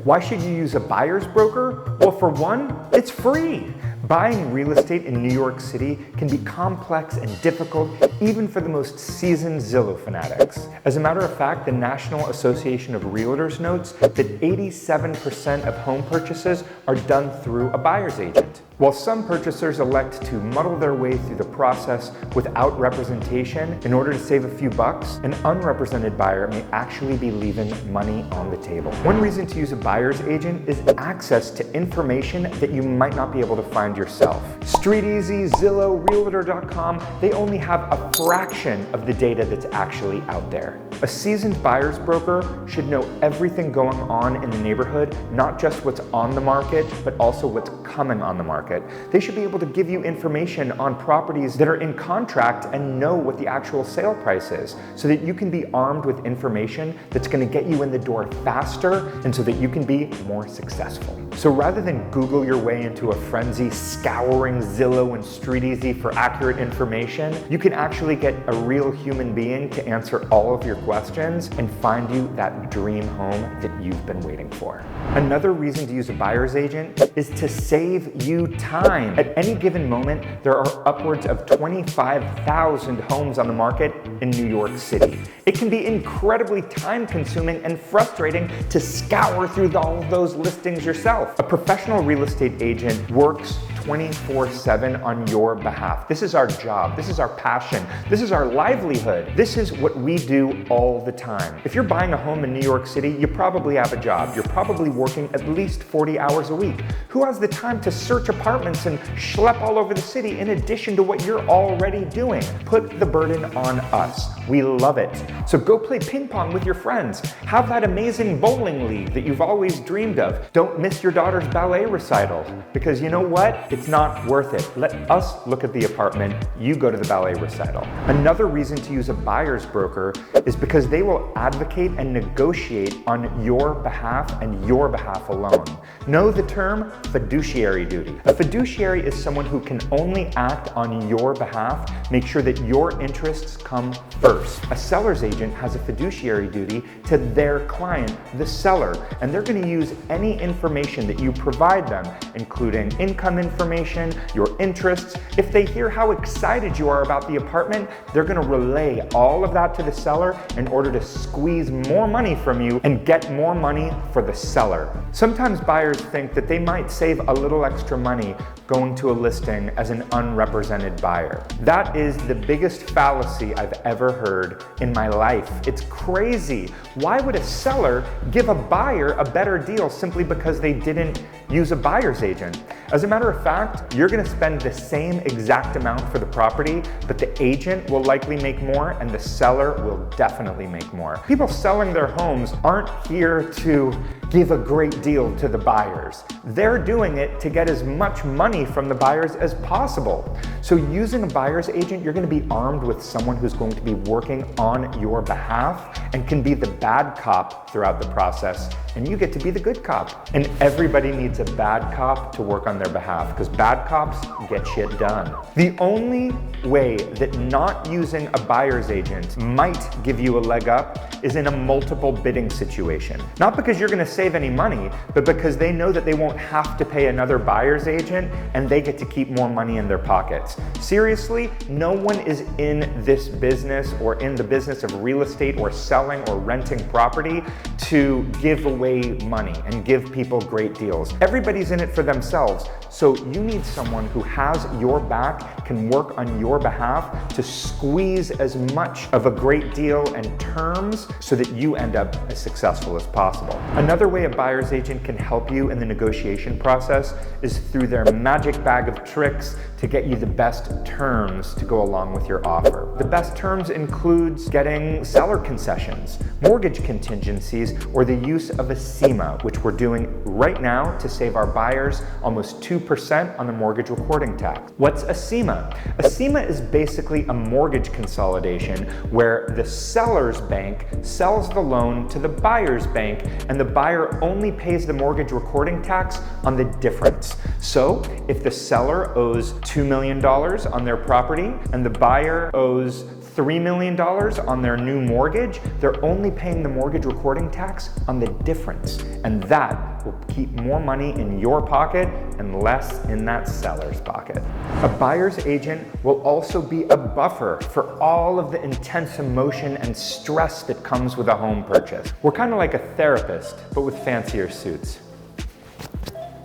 Why should you use a buyer's broker? Well, for one, it's free. Buying real estate in New York City can be complex and difficult, even for the most seasoned Zillow fanatics. As a matter of fact, the National Association of Realtors notes that 87% of home purchases are done through a buyer's agent. While some purchasers elect to muddle their way through the process without representation in order to save a few bucks, an unrepresented buyer may actually be leaving money on the table. One reason to use a buyer's agent is access to information that you might not be able to find yourself. StreetEasy, Zillow, Realtor.com, they only have a fraction of the data that's actually out there. A seasoned buyer's broker should know everything going on in the neighborhood, not just what's on the market, but also what's coming on the market. They should be able to give you information on properties that are in contract and know what the actual sale price is, so that you can be armed with information that's going to get you in the door faster and so that you can be more successful. So rather than Google your way into a frenzy scouring Zillow and StreetEasy for accurate information, you can actually get a real human being to answer all of your questions and find you that dream home that you've been waiting for. Another reason to use a buyer's agent is to save you time. At any given moment, there are upwards of 25,000 homes on the market in New York City. It can be incredibly time-consuming and frustrating to scour through all of those listings yourself. A professional real estate agent works 24/7 on your behalf. This is our job. This is our passion. This is our livelihood. This is what we do all the time. If you're buying a home in New York City, you probably have a job. You're probably working at least 40 hours a week. Who has the time to search apartments and schlep all over the city in addition to what you're already doing? Put the burden on us. We love it. So go play ping pong with your friends. Have that amazing bowling league that you've always dreamed of. Don't miss your daughter's ballet recital, because you know what? It's not worth it. Let us look at the apartment. You go to the ballet recital. Another reason to use a buyer's broker is because they will advocate and negotiate on your behalf and your behalf alone. Know the term fiduciary duty. A fiduciary is someone who can only act on your behalf, make sure that your interests come first. A seller's agent has a fiduciary duty to their client, the seller, and they're going to use any information that you provide them, including income information, your interests. If they hear how excited you are about the apartment, they're going to relay all of that to the seller in order to squeeze more money from you and get more money for the seller. Sometimes buyers think that they might save a little extra money going to a listing as an unrepresented buyer. That is the biggest fallacy I've ever heard in my life. It's crazy. Why would a seller give a buyer a better deal simply because they didn't use a buyer's agent? As a matter of fact, you're going to spend the same exact amount for the property, but the agent will likely make more and the seller will definitely make more. People selling their homes aren't here to give a great deal to the buyers. They're doing it to get as much money from the buyers as possible. So using a buyer's agent, you're going to be armed with someone who's going to be working on your behalf and can be the bad cop throughout the process, and you get to be the good cop. And everybody needs a bad cop to work on their behalf, because bad cops get shit done. The only way that not using a buyer's agent might give you a leg up is in a multiple bidding situation. Not because you're going to save any money, but because they know that they won't have to pay another buyer's agent and they get to keep more money in their pockets. Seriously, no one is in this business or in the business of real estate or selling or renting property to give away money and give people great deals. Everybody's in it for themselves. So you need someone who has your back, can work on your behalf to squeeze as much of a great deal and terms so that you end up as successful as possible. Another way a buyer's agent can help you in the negotiation process is through their magic bag of tricks to get you the best terms to go along with your offer. The best terms includes getting seller concessions, mortgage contingencies, or the use of a SEMA, which we're doing right now to save our buyers almost 2% on the mortgage recording tax. What's a SEMA? A SEMA is basically a mortgage consolidation where the seller's bank sells the loan to the buyer's bank and the buyer only pays the mortgage recording tax on the difference. So if the seller owes $2 million on their property and the buyer owes $3 million on their new mortgage, they're only paying the mortgage recording tax on the difference. And that keep more money in your pocket and less in that seller's pocket. A buyer's agent will also be a buffer for all of the intense emotion and stress that comes with a home purchase. We're kind of like a therapist, but with fancier suits.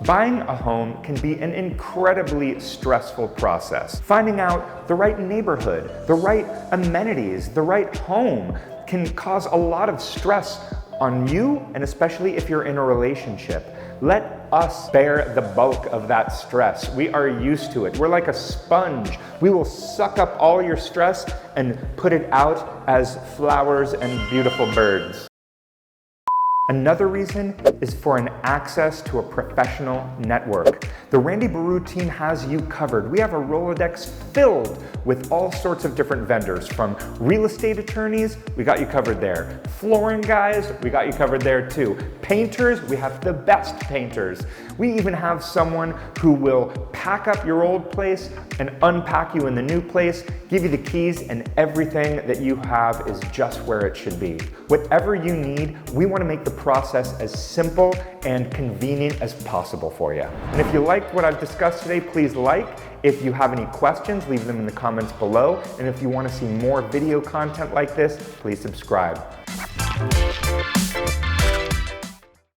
Buying a home can be an incredibly stressful process. Finding out the right neighborhood, the right amenities, the right home can cause a lot of stress on you, and especially if you're in a relationship. Let us bear the bulk of that stress. We are used to it. We're like a sponge. We will suck up all your stress and put it out as flowers and beautiful birds. Another reason is for an access to a professional network. The Randy Baruh team has you covered. We have a Rolodex filled with all sorts of different vendors, from real estate attorneys, we got you covered there. Flooring guys, we got you covered there too. Painters, we have the best painters. We even have someone who will pack up your old place and unpack you in the new place, give you the keys, and everything that you have is just where it should be. Whatever you need, we want to make the process as simple and convenient as possible for you. And if you liked what I've discussed today, please like. If you have any questions, leave them in the comments below. And if you want to see more video content like this, please subscribe.